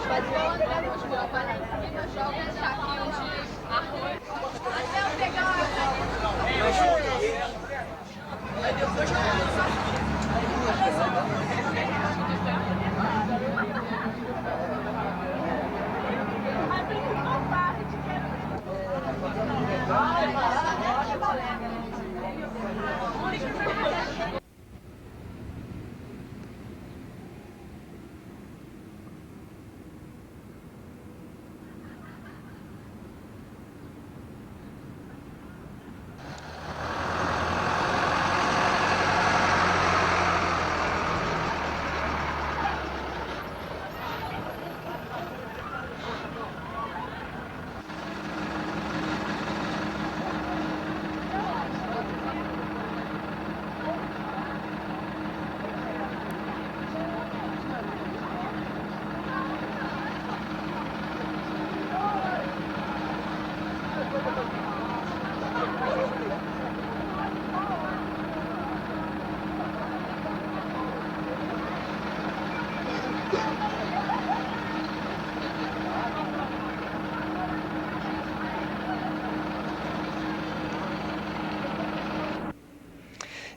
Pode ser o André Moscou, vai lá em cima, joga um saquinho de arroz. Até eu pegar aí depois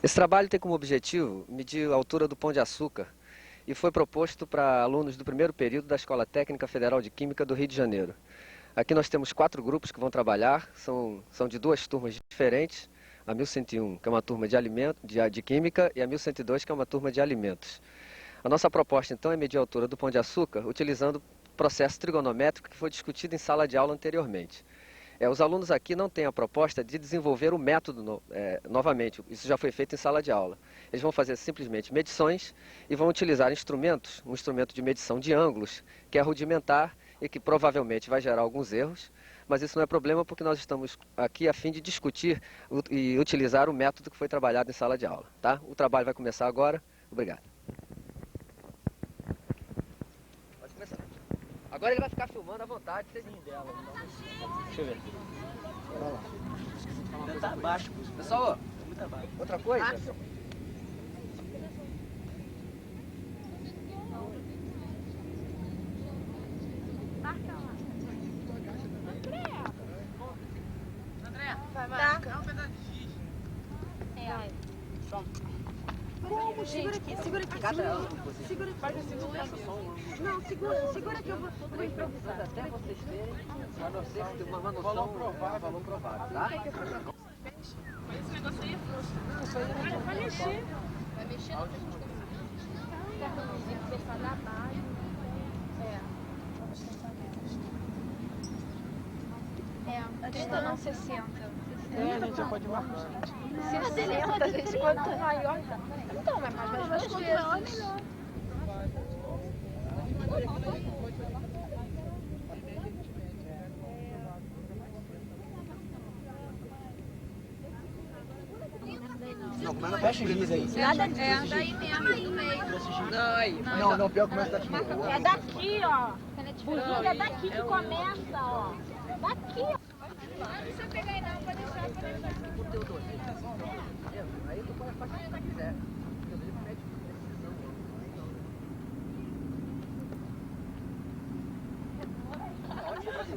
Esse trabalho tem como objetivo medir a altura do Pão de Açúcar e foi proposto para alunos do primeiro período da Escola Técnica Federal de Química do Rio de Janeiro. Aqui nós temos 4 grupos que vão trabalhar, são de 2 turmas diferentes, a 1101, que é uma turma de Química, e a 1102, que é uma turma de Alimentos. A nossa proposta, então, é medir a altura do Pão de Açúcar utilizando o processo trigonométrico que foi discutido em sala de aula anteriormente. Os alunos aqui não têm a proposta de desenvolver o método novamente, isso já foi feito em sala de aula. Eles vão fazer simplesmente medições e vão utilizar instrumentos, um instrumento de medição de ângulos, que é rudimentar e que provavelmente vai gerar alguns erros, mas isso não é problema porque nós estamos aqui a fim de discutir e utilizar o método que foi trabalhado em sala de aula. Tá? O trabalho vai começar agora. Obrigado. Pode começar. Agora ele vai ficar filmando à vontade, vocês dela. Então. Deixa eu ver. Olha lá. Tá abaixo. Pessoal, Muito abaixo. outra coisa. Marca lá. André, vai, marca. É um pedaço de giz. Vai. Como? Segura aqui, segura aqui. Segura aqui. Faz assim, não, segura que eu vou improvisar. Até vocês terem, para vocês terem uma noção, valor provável, tá? Esse negócio aí é frouxo. Vai mexer. Vai mexer no que começar da base. Tenta não 60. A gente já pode marcar. 60, gente, quanto maior tá. Então, mas mais duas vezes. Melhor. Não, mas não fecha o giz aí. Nada disso. Daí mesmo, no meio. Não, aí. Não, pior começa daqui. É daqui, ó. Buzina é daqui que começa, ó. Daqui, ó. Não precisa pegar aí não, pode deixar. Aí tu põe a faixa que você quiser.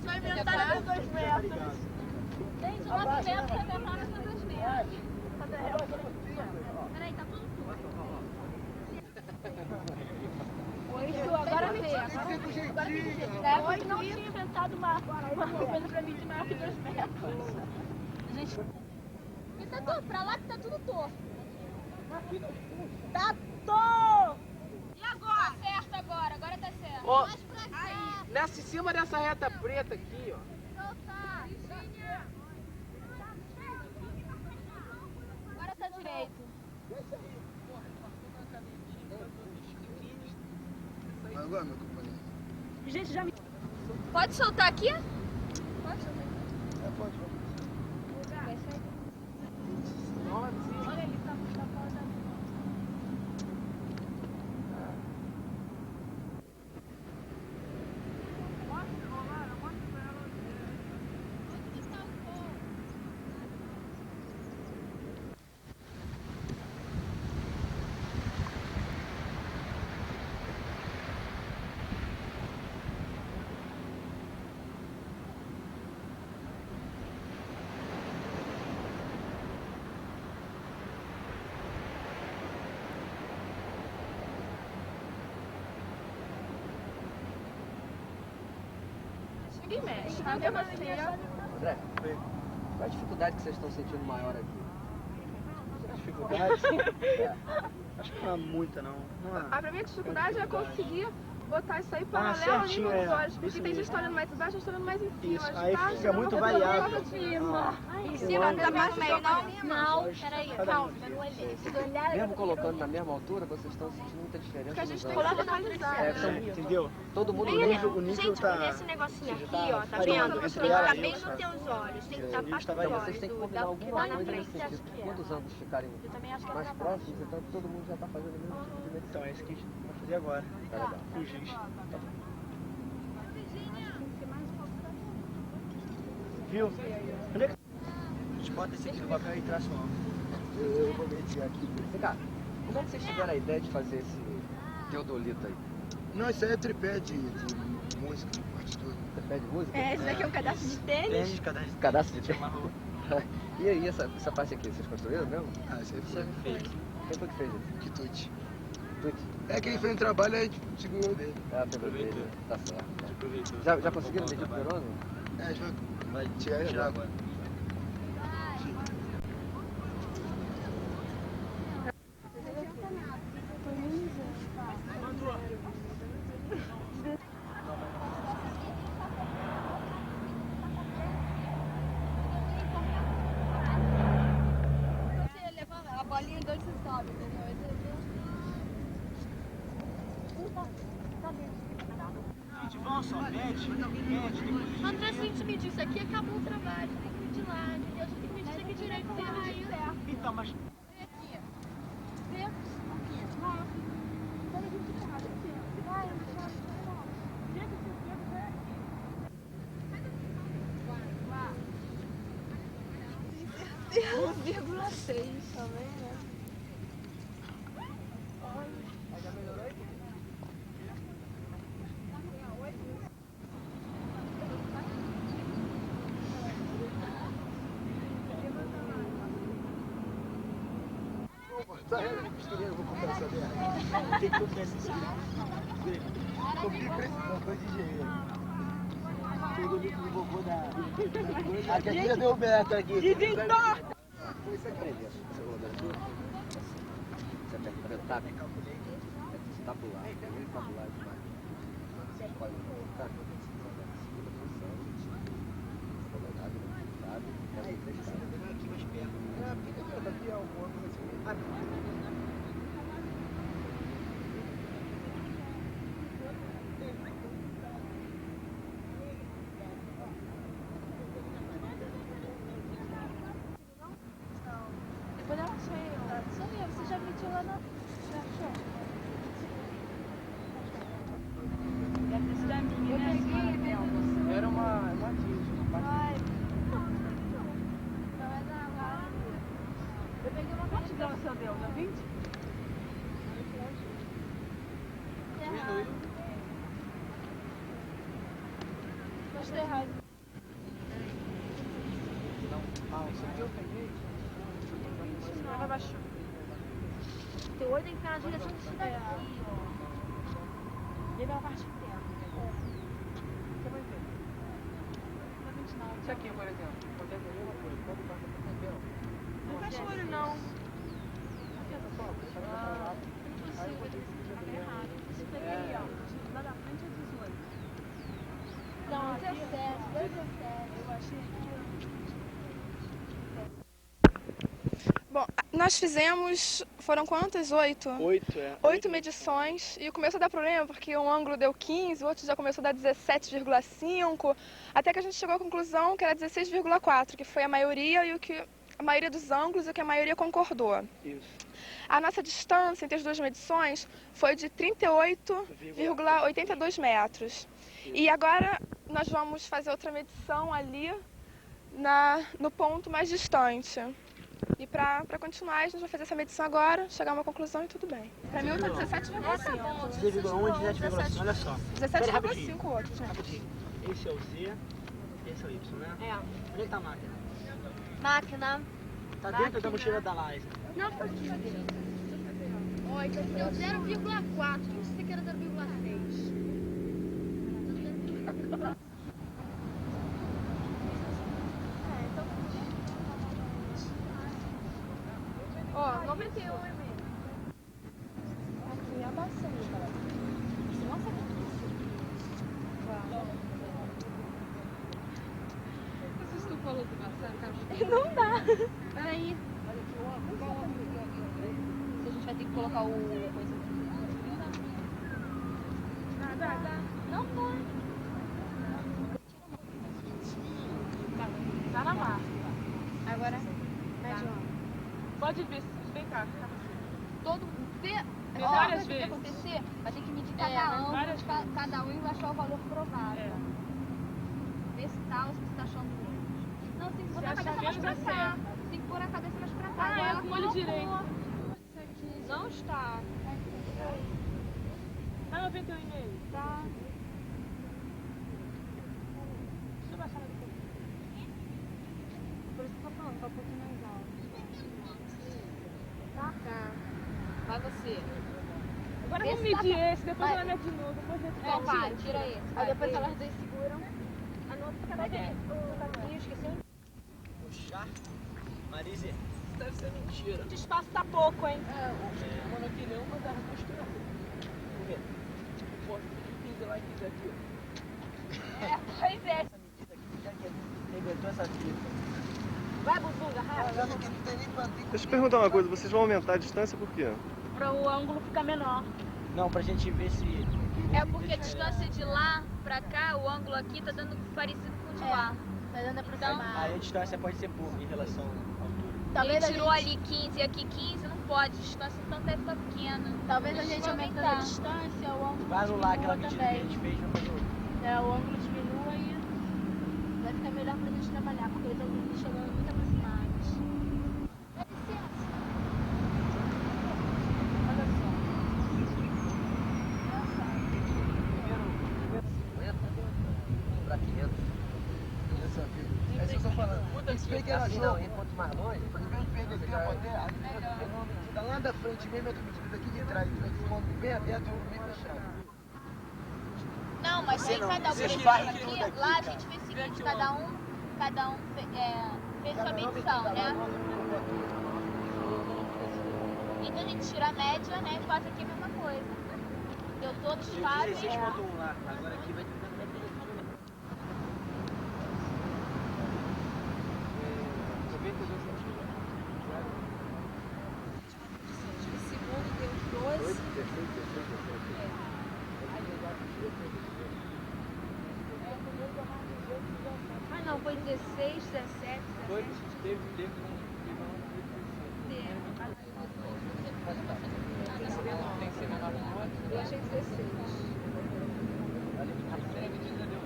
Vai inventar até 2 metros. Gente, o nosso vento vai inventar até 2 metros. Peraí, tá tudo Isso, agora me diz. Agora me diz. Hoje não tinha inventado uma coisa pra mim de maior que 2 metros. Gente, e tá tudo pra lá que tá tudo torto. Tá torto! E agora? Tá certo agora tá certo. Ó, Mais pra cá. nessa, em cima dessa reta preta aqui, ó. Soltar. Agora tá direito. Agora, meu companheiro. Gente, já me... Pode soltar aqui? Pode soltar. Pode. Vai sair. Olha ali, tá fora. ninguém mexe. Cadê você? André, qual a dificuldade que vocês estão sentindo maior aqui? Dificuldade? Acho que não é muita, não. Não é. A minha dificuldade é conseguir botar isso aí Ah, paralelo ali certinho, nos é. olhos, porque Isso tem gente mesmo. olhando mais embaixo, gente olhando mais em cima. Isso, de aí baixo, fica muito eu tô variável. falando disso. Em cima, ângulo. da baixo, meio, Não, peraí, calma, eu não olhei. Mesmo colocando na mesma altura, vocês estão sentindo muita diferença Porque a gente nos tem ângulos. que localizar. É, são- Entendeu? todo mundo O mesmo. nível tá... Esse negocinho Você aqui, já ó, tá tá variando vendo? entre Tem que ela estar e bem o nos teus olhos, tem que estar nível está para Então os vocês têm que olhos combinar alguma lá na coisa nesse frente. sentido. Quando os ângulos ficarem mais próximos, então todo mundo já está fazendo o mesmo tipo de medição. Então, é isso que a gente vai fazer agora. Tá legal. Com o giz. Viu? Onde é que... A gente bota esse aqui no papel e traça o ângulo. Eu vou medir aqui. Vem cá, como é que vocês tiveram a ideia de fazer esse teodolito aí? Não, isso aí é tripé de música, de partitura. Você pede música? É, esse daqui é um cadastro de tênis. Tênis, cadastro. Cadastro de E aí, essa parte aqui, vocês construíram mesmo? Ah, isso aí foi feito. Quem foi que fez isso? Quitute. Tuti? É, quem fez o trabalho aí segurou dele. Ah, pegou dele. Tá certo. Já conseguiram medir o primeiro ângulo? É, a gente vai tirar agora. Você levanta a bolinha de onde você sobe, entendeu? André, se a gente medir isso aqui, acabou o trabalho. Tem que medir lá, entendeu? Você tem que medir isso aqui direito, você raio. Então, mas... Vem aqui, ó. Vê aqui. Vai. Quando a gente fala aqui, ó. Vai, eu não faço não. Vê aqui, vê aqui. Vai. 1,6 também, né? Já melhorou aí? Eu vou comprar essa merda. Tem que comprar essa merda. Não foi de jeito. Pegou o livro do vovô da... Aqui a tia deu o Beto aqui. Foi isso aqui. Você aperta o taco. É tabular. É tabular demais. Você escolhe o taco. Segunda posição. Colocado, sabe? Aí, deixa eu ver aqui mais perto. É, porque aqui é um ângulo assim. Depois ela sou eu. Sou eu, você já mediu lá na... Já achou? Deve ter sido a minha, né? Era uma disco. Vai. Não é da lá. Eu peguei uma Quanto deu o seu deu? Deu 20? errada. Gostei errado. Vai baixar. Teu olho tem que ficar na direção disso daqui, ó. Ele é a parte interna. Você vai ver. Isso aqui, por exemplo. Acontece a mesma coisa. Quando passa por papel. Não fecha o olho, não. Você pega aí, ó. Lá na frente é 18. Não, 17. 17. Eu achei que... Bom, nós fizemos, foram quantas? 8? 8, é. 8 medições e começou a dar problema porque um ângulo deu 15, o outro já começou a dar 17,5, até que a gente chegou à conclusão que era 16,4, que foi a maioria e o que a maioria dos ângulos e o que a maioria concordou. Isso. A nossa distância entre as duas medições foi de 38,82 metros. E agora nós vamos fazer outra medição ali no ponto mais distante. E para continuar, a gente vai fazer essa medição agora, chegar a uma conclusão e tudo bem. Para mim, o outro tá 17,5. 16,1 e 17,5. Olha só. 17,5 o outro, gente. Rapidinho. Esse é o Z, esse é o Y, né? É. Onde é que tá a máquina? Máquina. Tá dentro da mochila da Liza. Não, tá aqui. Ó, então deu 0,4. Isso aqui era 0,6. 91 e meio. Aqui é a bacia, cara. Nossa, que Vocês estão falando de maçã, cara? não dá. Peraí. Se a gente vai ter que colocar o coisa aqui. Dá. Não dá. Tá na massa. Agora. Pode ver, vem cá. Todo. Vê. Vê Ó, várias sabe o que vezes. vai acontecer? Vai ter que medir Várias cada um e vai achar o valor provável. É. Vê se tá ou se você tá achando menos. Não, você tem que botar a achar cabeça mais menos, pra é cá. Tem que pôr a cabeça mais pra cá. Ah, Agora é, ela com o olho colocou. direito. Não está. Tá 91 e meio? Tá. Deixa eu baixar ela depois. Por isso que eu tô falando, tá um pouquinho mais alto. Tá? Vai você. Agora Esse vamos medir tá- esse, depois vai. ela mede de novo. Depois a gente Então vai, tira esse. Aí Vai, depois vê. elas dois seguram. Anota cada vez. Ih, esqueceu? Puxar. Marise, isso deve ser mentira. O espaço tá pouco, hein? Quando eu queria uma, dava costura. Por quê? Pô, pinta lá e quis aqui, ó. Pois é. Essa medida aqui já que inventou essa fita. Vai, Buzuga, rápido. Ela que não tem nem quanto. Deixa eu perguntar uma coisa, vocês vão aumentar a distância por quê? Pra o ângulo ficar menor. Não, pra gente ver se. É porque a distância de lá pra cá, o ângulo aqui tá dando parecido com o de lá. Tá dando aproximar. Aí a distância pode ser pouca em relação à altura. Talvez Ele tirou ali 15 e aqui 15, não pode. A distância então deve ficar pequena. Talvez a gente Vou aumentando aumentar. a distância, o ângulo Vai anular aquela diminua medida que a também. gente fez no fazer outra. É, o ângulo diminua e vai ficar melhor pra gente trabalhar, porque eles estão chegando muito aproximados. Dá licença. Olha só. Pra 500. É isso que eu tô falando. Esse pequeno Assim jogo. não, e quanto mais longe, Em vez de perder tempo até, a medida tá lá da frente mesmo, eu tô medindo daqui de trás. Eu tô filmando bem aberto e eu bem fechado. Não, mas Você tem não, cada um você fez faz aqui, tudo aqui, lá a cara. gente fez o seguinte, cada um fez sua medição, né? Então a gente tira a média, né, e faz aqui a mesma coisa. Deu todos Eu fazem. tirei 6.1 lá, agora aqui vai ter que 92 centímetros. O segundo deu 12. Ah não, foi 16, 17, Foi, 17. teve tem que ser menor que o outro. Eu achei 16. A primeira medida deu.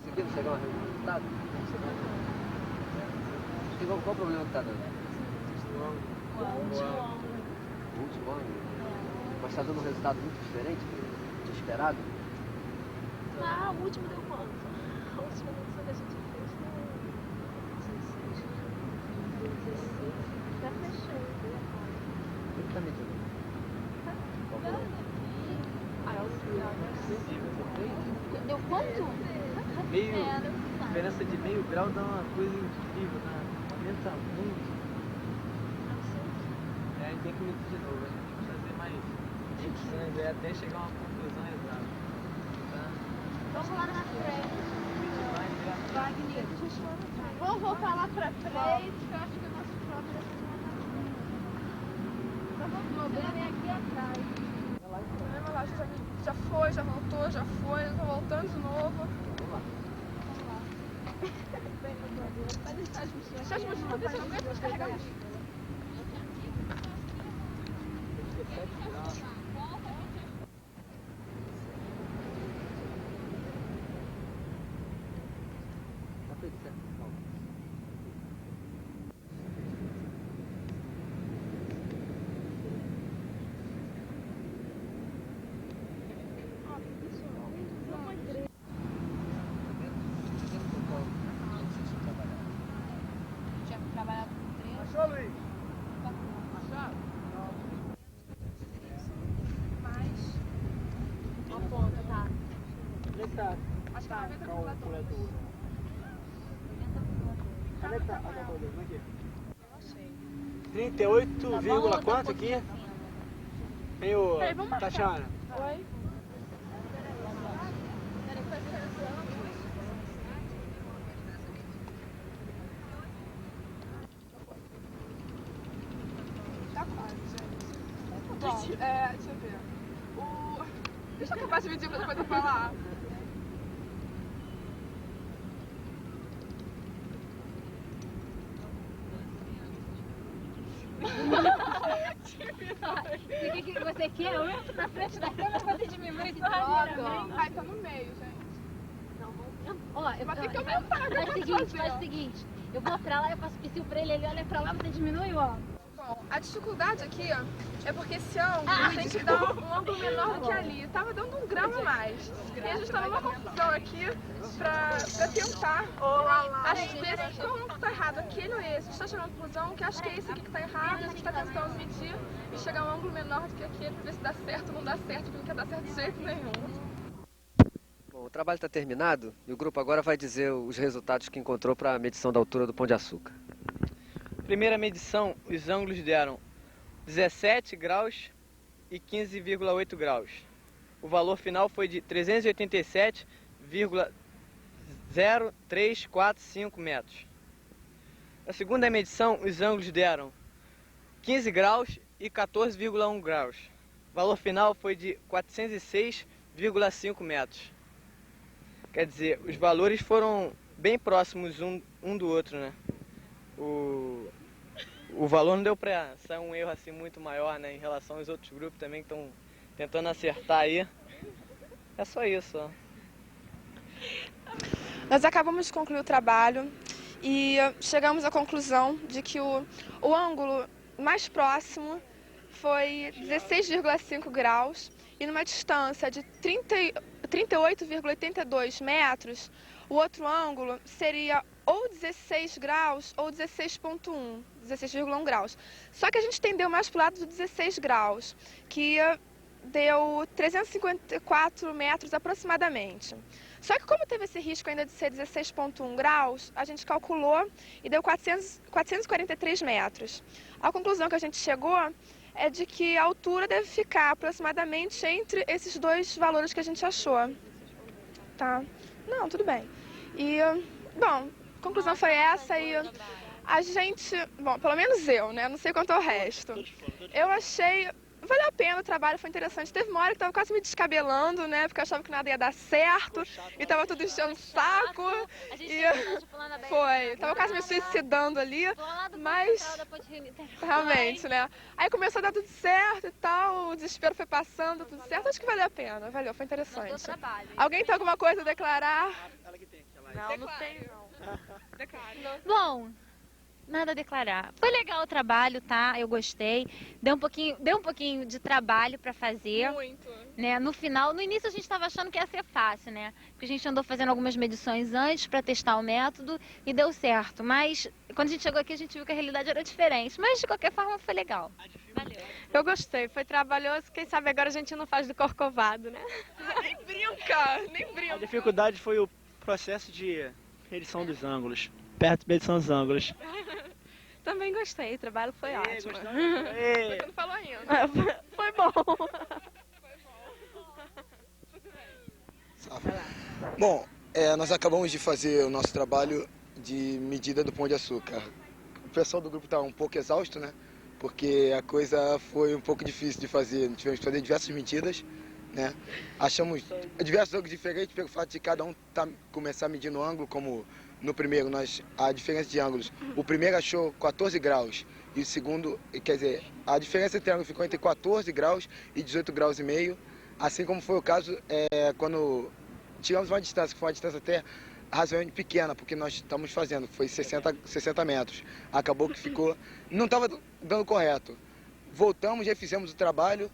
conseguiram chegar a um resultado? E qual o problema que tá dando? O último ângulo. Mas está dando um resultado muito diferente do esperado? Ah, o último deu quanto? A última medição que a gente fez foi 16. 16. Tá fechando. O que está medindo? Qual foi? Deu quanto? Meio, É, deu quanto? diferença de meio grau dá uma coisa incrível, né? Aumenta muito. É, aí tem que medir de novo, a gente tem que fazer mais medições aí até chegar a uma conclusão exata. Tá? Vamos lá na frente. Mais graças. Wagner. Vamos voltar lá pra frente, que eu acho que o nosso próprio Então vamos bem aqui atrás. Lembra lá, já foi, já voltou, já foi, tá voltando de novo. Vai deixar as bichinhas. Deixa as bichinhas, deixa as bichinhas carregar isso. Tá feito certo. Calma. Tinha trabalhado com 13. Achou, Luiz? essa calculadora? Cadê a calculadora? Aqui. 38, quanto aqui? Hein, ô Tatiana? Oi? Tá quase, gente. Bom, deixa eu ver. Deixa eu acabar de medir pra depois eu falar. O que você quer? Eu entro na frente da câmera pra você diminuir isso Ai, tá no meio, gente. Ó, eu Vai ter que aumentar, faz o seguinte, eu vou pra lá, eu faço psiu pra ele olha pra lá, você diminui, ó. Bom, a dificuldade aqui, ó, é porque esse ângulo tem que dar um ângulo menor do que ali. Tava dando 1 grau a mais. E a gente tá numa confusão aqui pra tentar. Às vezes, como tá errado aquele ou esse, a gente tá chegando à conclusão que acho que é esse aqui que tá errado, a gente tá tentando medir e chegar a um ângulo menor do que aquele pra ver se dá certo ou não dá certo, porque não quer dar certo de jeito nenhum. Bom, o trabalho está terminado e o grupo agora vai dizer os resultados que encontrou para a medição da altura do Pão de Açúcar. Primeira medição, os ângulos deram 17 graus e 15,8 graus. O valor final foi de 387,0345 metros. Na segunda medição, os ângulos deram 15 graus e 14,1 graus. O valor final foi de 406,5 metros. Quer dizer, os valores foram bem próximos um do outro, né? O valor não deu pra sair um erro assim muito maior, né? Em relação aos outros grupos também que estão tentando acertar aí. É só isso, ó. Nós acabamos de concluir o trabalho e chegamos à conclusão de que o ângulo mais próximo foi 16,5 graus e numa distância de 38,82 metros, o outro ângulo seria ou 16 graus ou 16,1 graus. Só que a gente tendeu mais para o lado do 16 graus, que deu 354 metros aproximadamente. Só que como teve esse risco ainda de ser 16,1 graus, a gente calculou e deu 443 metros. A conclusão que a gente chegou é de que a altura deve ficar aproximadamente entre esses dois valores que a gente achou. Tá? Não, tudo bem. E, bom, a conclusão foi essa e a gente, bom, pelo menos eu, né? Não sei quanto ao resto. Eu achei, valeu a pena o trabalho, foi interessante. Teve uma hora que tava quase me descabelando, né? Porque eu achava que nada ia dar certo e tava tudo enchendo o saco. E foi, tava quase me suicidando ali, mas realmente, né? Aí começou a dar tudo certo e tal, o desespero foi passando, tudo certo. Acho que valeu a pena, valeu, foi interessante. Alguém tem alguma coisa a declarar? Não tem não. Bom, nada a declarar. Foi legal o trabalho, tá? Eu gostei. Deu um pouquinho de trabalho pra fazer. Muito. Né? No final, no início a gente estava achando que ia ser fácil, né? Porque a gente andou fazendo algumas medições antes para testar o método e deu certo. Mas quando a gente chegou aqui a gente viu que a realidade era diferente. Mas de qualquer forma foi legal. Valeu. Eu gostei, foi trabalhoso. Quem sabe agora a gente não faz do corcovado, né? Nem brinca, nem brinca. A dificuldade foi o processo de medição dos ângulos. Perto de medição dos ângulos. Também gostei, o trabalho foi ótimo. Você não falou ainda. Foi bom. Bom, nós acabamos de fazer o nosso trabalho de medida do Pão de Açúcar. O pessoal do grupo está um pouco exausto, né? Porque a coisa foi um pouco difícil de fazer. Tivemos que fazer diversas medidas, né? Achamos diversos ângulos diferentes pelo fato de cada um começar medindo o ângulo, como no primeiro, a diferença de ângulos. O primeiro achou 14 graus e o segundo, quer dizer, a diferença entre ângulos ficou entre 14 graus e 18 graus e meio, assim como foi o caso quando tivemos uma distância, que foi uma distância até razoavelmente pequena, porque nós estamos fazendo, foi 60 metros. Acabou que ficou, não estava dando correto. Voltamos, já fizemos o trabalho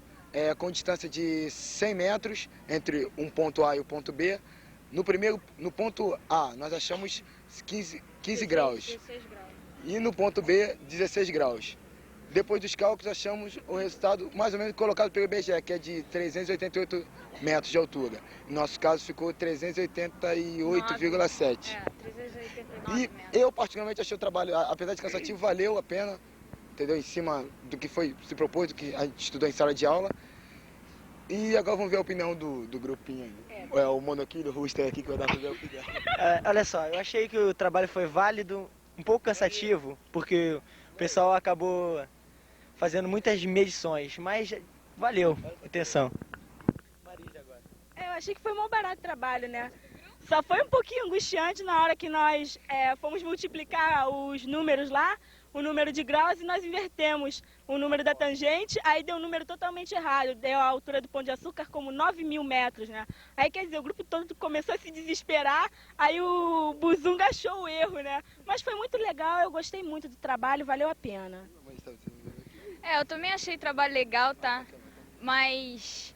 com distância de 100 metros entre um ponto A e o ponto B. No ponto A, nós achamos 15 graus. 16 graus. E no ponto B, 16 graus. Depois dos cálculos, achamos o resultado mais ou menos colocado pelo IBGE, que é de 388 metros de altura. No nosso caso, ficou 388,7. 389 E eu, particularmente, achei o trabalho, apesar de cansativo, valeu a pena, entendeu? Em cima do que foi se propôs, do que a gente estudou em sala de aula. E agora vamos ver a opinião do grupinho aí. É o Monoquilho, o Rooster aqui, que vai dar pra ver a opinião. Olha só, eu achei que o trabalho foi válido, um pouco cansativo, porque o pessoal acabou fazendo muitas medições, mas valeu a atenção. Eu achei que foi mó barato o trabalho, né? Só foi um pouquinho angustiante na hora que nós fomos multiplicar os números lá, o número de graus, e nós invertemos o número da tangente, aí deu um número totalmente errado, deu a altura do Pão de Açúcar como 9.000 metros, né? Aí, quer dizer, o grupo todo começou a se desesperar, aí o Buzunga achou o erro, né? Mas foi muito legal, eu gostei muito do trabalho, valeu a pena. Eu também achei o trabalho legal, tá? Mas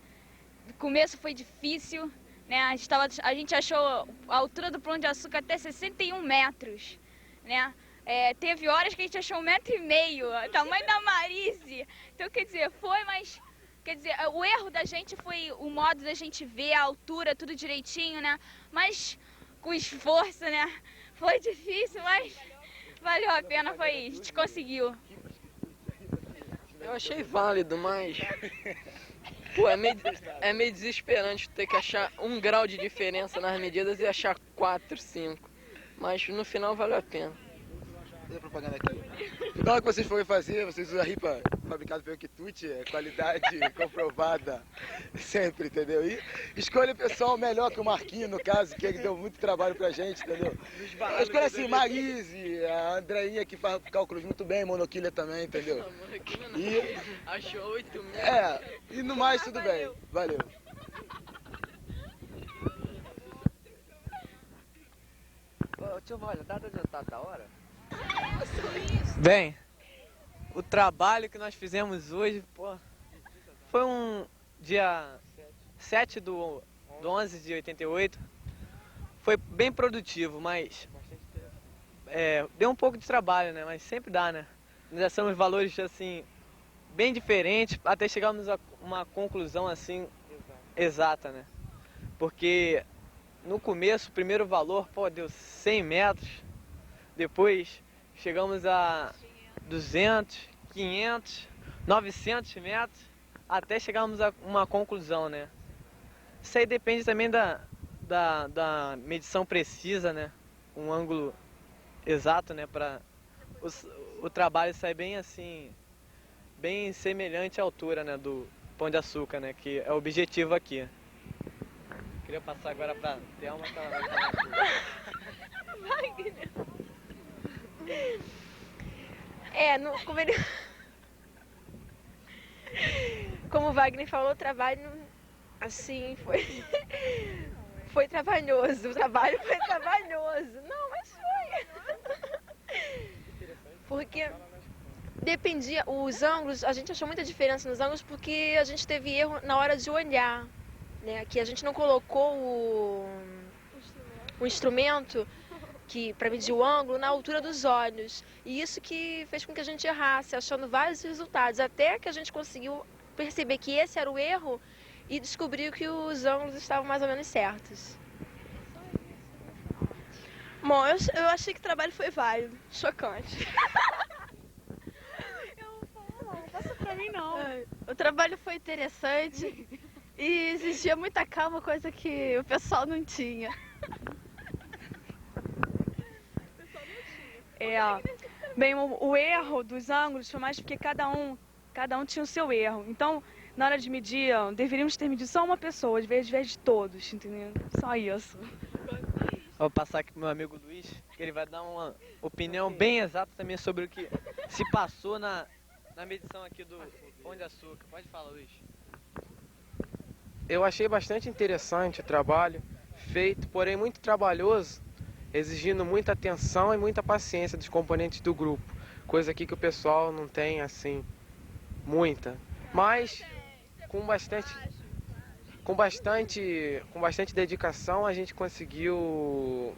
no começo foi difícil, né? A gente achou a altura do Pão de Açúcar até 61 metros, né? Teve horas que a gente achou 1,5 metro, tamanho da Marise. Então, quer dizer, o erro da gente foi o modo da gente ver a altura, tudo direitinho, né? Mas com esforço, né? Foi difícil, mas valeu a pena, a gente conseguiu. Eu achei válido, mas pô, é meio desesperante ter que achar 1 grau de diferença nas medidas e achar 4, 5. Mas no final valeu a pena. Fazer propaganda aqui. Na hora que vocês forem fazer, vocês usam a ripa fabricada pelo Quitute, qualidade comprovada sempre, entendeu? E escolha o pessoal melhor que o Marquinho, no caso, que ele deu muito trabalho pra gente, entendeu? Escolha assim, Marise, a Andreinha que faz cálculos muito bem, Monoquilha também, entendeu? E achou 8 mil. e no mais tudo bem. Valeu. Tio Molho, dá adiantado da hora? Bem, o trabalho que nós fizemos hoje, pô, foi um dia 7 do 11 de 88. Foi bem produtivo, mas deu um pouco de trabalho, né? Mas sempre dá, né? Nós achamos valores assim bem diferentes até chegarmos a uma conclusão assim exata, né? Porque no começo o primeiro valor, pô, deu 100 metros, depois chegamos a 200, 500, 900 metros, até chegarmos a uma conclusão, né? Isso aí depende também da medição precisa, né? Um ângulo exato, né? Para o trabalho sair bem assim, bem semelhante à altura, né? Do Pão de Açúcar, né? Que é o objetivo aqui. Queria passar agora para Thelma, que ela vai falar tudo. Como o Wagner falou, o trabalho, assim, foi trabalhoso. O trabalho foi trabalhoso. Não, mas foi. Porque dependia, os ângulos, a gente achou muita diferença nos ângulos porque a gente teve erro na hora de olhar, né? Que a gente não colocou o instrumento para medir o ângulo na altura dos olhos. E isso que fez com que a gente errasse, achando vários resultados, até que a gente conseguiu perceber que esse era o erro e descobriu que os ângulos estavam mais ou menos certos. Bom, eu achei que o trabalho foi válido, chocante. Não passa pra mim não. O trabalho foi interessante e exigia muita calma, coisa que o pessoal não tinha. Bem, o erro dos ângulos foi mais porque cada um tinha o seu erro. Então, na hora de medir, deveríamos ter medido só uma pessoa, às vezes de todos, entendeu? Só isso. Vou passar aqui pro meu amigo Luiz, que ele vai dar uma opinião bem exata também sobre o que se passou na medição aqui do Pão de Açúcar. Pode falar, Luiz. Eu achei bastante interessante o trabalho feito, porém muito trabalhoso, exigindo muita atenção e muita paciência dos componentes do grupo, coisa aqui que o pessoal não tem assim muita, mas com bastante dedicação a gente conseguiu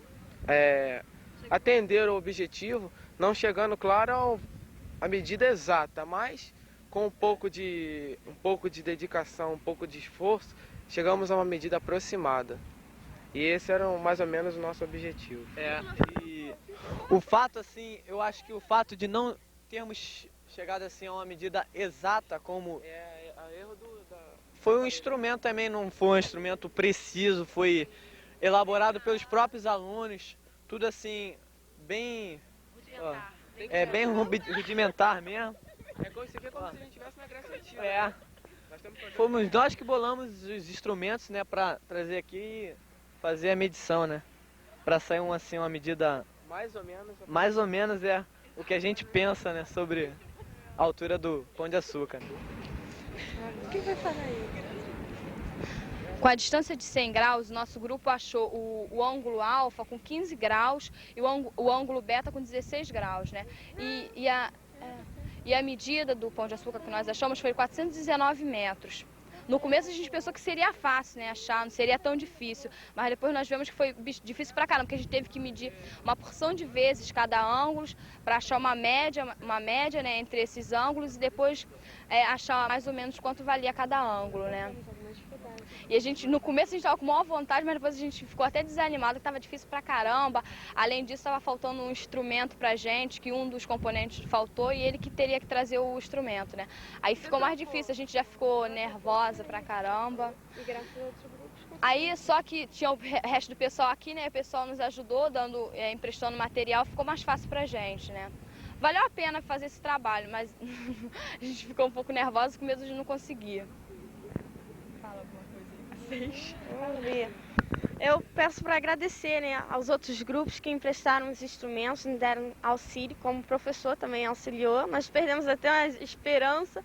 atender o objetivo, não chegando, claro, a medida exata, mas com um pouco de dedicação, um pouco de esforço, chegamos a uma medida aproximada. E esse era mais ou menos o nosso objetivo. E o fato, assim, eu acho que o fato de não termos chegado assim a uma medida exata como... Foi um instrumento também, não foi um instrumento preciso, foi elaborado pelos próprios alunos, tudo assim, bem... bem rudimentar mesmo. Isso aqui é como se a gente estivesse na Grécia Antiga. Fomos nós que bolamos os instrumentos, né, para trazer aqui e fazer a medição, né? Para sair uma medida mais ou menos é o que a gente pensa, né, sobre a altura do Pão de Açúcar. Quem vai falar aí? Com a distância de 100 graus, nosso grupo achou o ângulo alfa com 15 graus e o ângulo beta com 16 graus, né? E a medida do Pão de Açúcar que nós achamos foi 419 metros. No começo a gente pensou que seria fácil, né, achar, não seria tão difícil, mas depois nós vimos que foi difícil pra caramba, porque a gente teve que medir uma porção de vezes cada ângulo para achar uma média, né, entre esses ângulos e depois achar mais ou menos quanto valia cada ângulo, né. E a gente, no começo a gente estava com maior vontade, mas depois a gente ficou até desanimado, que estava difícil pra caramba. Além disso, estava faltando um instrumento pra gente, que um dos componentes faltou e ele que teria que trazer o instrumento, né. Aí ficou mais difícil, a gente já ficou nervosa pra caramba. E graças a outros grupos. Aí só que tinha o resto do pessoal aqui, né, o pessoal nos ajudou, emprestando material, ficou mais fácil pra gente, né. Valeu a pena fazer esse trabalho, mas a gente ficou um pouco nervosa com medo de não conseguir. Fala alguma coisa aí. Vamos ver. Eu peço para agradecer, né, aos outros grupos que emprestaram os instrumentos, nos deram auxílio, como o professor também auxiliou. Nós perdemos até a esperança,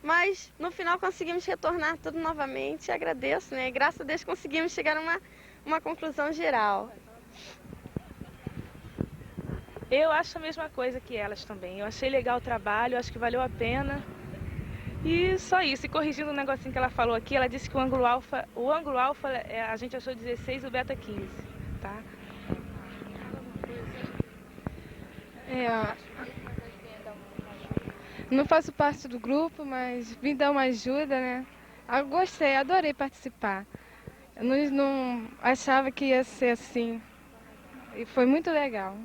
mas no final conseguimos retornar tudo novamente. Agradeço, né? Graças a Deus conseguimos chegar a uma conclusão geral. Eu acho a mesma coisa que elas também. Eu achei legal o trabalho, acho que valeu a pena. E só isso. E corrigindo um negocinho que ela falou aqui, ela disse que o ângulo alfa a gente achou 16 e o beta 15, tá? Não faço parte do grupo, mas vim dar uma ajuda, né? Eu gostei, adorei participar. Eu não achava que ia ser assim. E foi muito legal.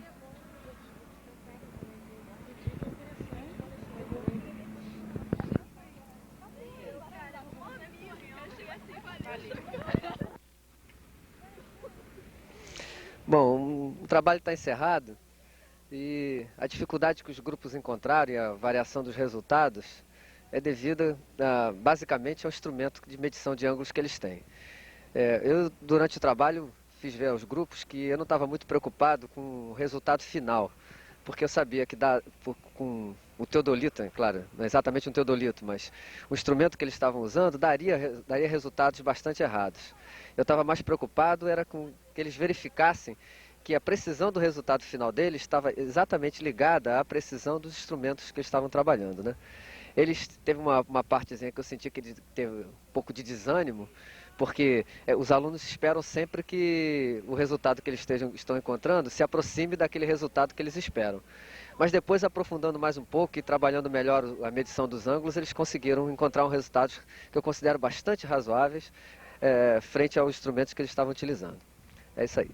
Bom, o trabalho está encerrado e a dificuldade que os grupos encontraram e a variação dos resultados é devida basicamente ao instrumento de medição de ângulos que eles têm. Eu, durante o trabalho, fiz ver aos grupos que eu não estava muito preocupado com o resultado final, porque eu sabia que com o teodolito, claro, não é exatamente um teodolito, mas o instrumento que eles estavam usando daria resultados bastante errados. Eu estava mais preocupado era com que eles verificassem que a precisão do resultado final deles estava exatamente ligada à precisão dos instrumentos que eles estavam trabalhando, né? Teve uma partezinha que eu senti que ele teve um pouco de desânimo, porque os alunos esperam sempre que o resultado que eles estão encontrando se aproxime daquele resultado que eles esperam. Mas depois, aprofundando mais um pouco e trabalhando melhor a medição dos ângulos, eles conseguiram encontrar um resultado que eu considero bastante razoáveis frente aos instrumentos que eles estavam utilizando. É isso aí.